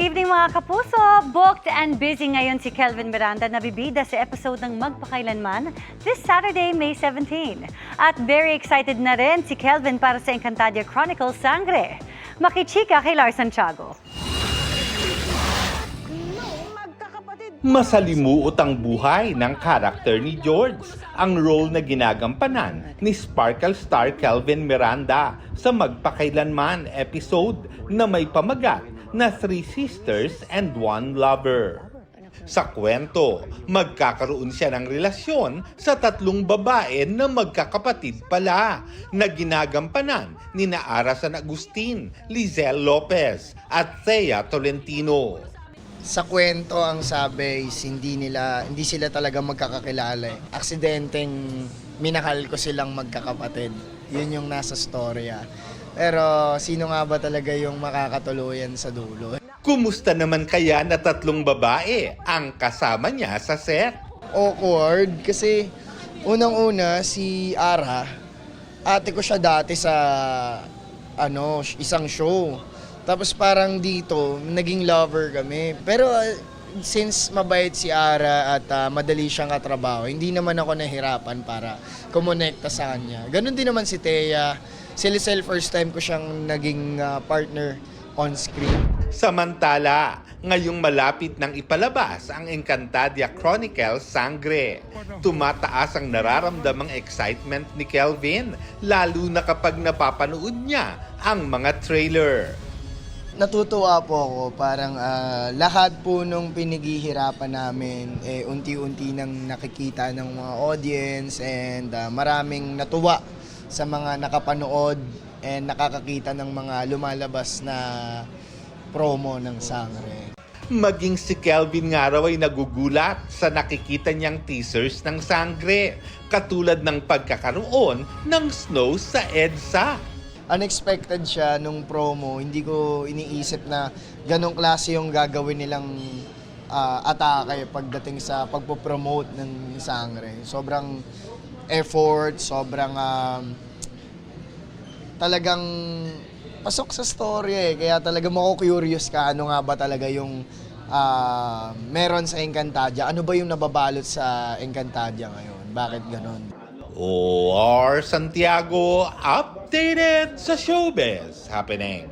evening mga kapuso! Booked and busy ngayon si Kelvin Miranda na bibida sa episode ng Magpakailanman this Saturday, May 17. At very excited na rin si Kelvin para sa Encantadia Chronicles Sangre. Makichika kay Lars Santiago. Masalimuot ang buhay ng karakter ni George, ang role na ginagampanan ni Sparkle star Kelvin Miranda sa Magpakailanman episode na may pamagat na 3 sisters and 1 lover. Sa kwento, magkakaroon siya ng relasyon sa 3 babae na magkakapatid pala na ginagampanan ni Ara San Agustin, Lizelle Lopez at Thea Tolentino. Sa kwento ang sabi is hindi sila talaga magkakakilala. Aksidenteng minahal ko silang magkakapatid. Yun yung nasa storya. Pero sino nga ba talaga yung makakatuluyan sa dulo? Kumusta naman kaya na 3 babae ang kasama niya sa set? Awkward kasi unang-una si Ara, ate ko siya dati sa isang show. Tapos parang dito, naging lover kami. Pero since mabait si Ara at madali siyang katrabaho, hindi naman ako nahirapan para kumonekta sa kanya. Ganon din naman si Thea. Si Lizelle, first time ko siyang naging partner on screen. Samantala, ngayong malapit nang ipalabas ang Encantadia Chronicles Sangre, tumataas ang nararamdamang excitement ni Kelvin, lalo na kapag napapanood niya ang mga trailer. Natutuwa po ako, parang lahat po nung pinaghihirapan namin, unti-unti nang nakikita ng mga audience and maraming natuwa sa mga nakapanood and nakakakita ng mga lumalabas na promo ng Sangre. Maging si Kelvin nga raw ay nagugulat sa nakikita niyang teasers ng Sangre, katulad ng pagkakaroon ng snow sa EDSA. Unexpected siya nung promo. Hindi ko iniisip na ganong klase yung gagawin nilang atake pagdating sa pagpopromote ng Sangre. Sobrang effort, sobrang talagang pasok sa story Kaya talaga mako-curious ka ano nga ba talaga yung meron sa Encantadia. Ano ba yung nababalot sa Encantadia ngayon? Bakit ganon? OR Santiago, updated sa showbiz happening.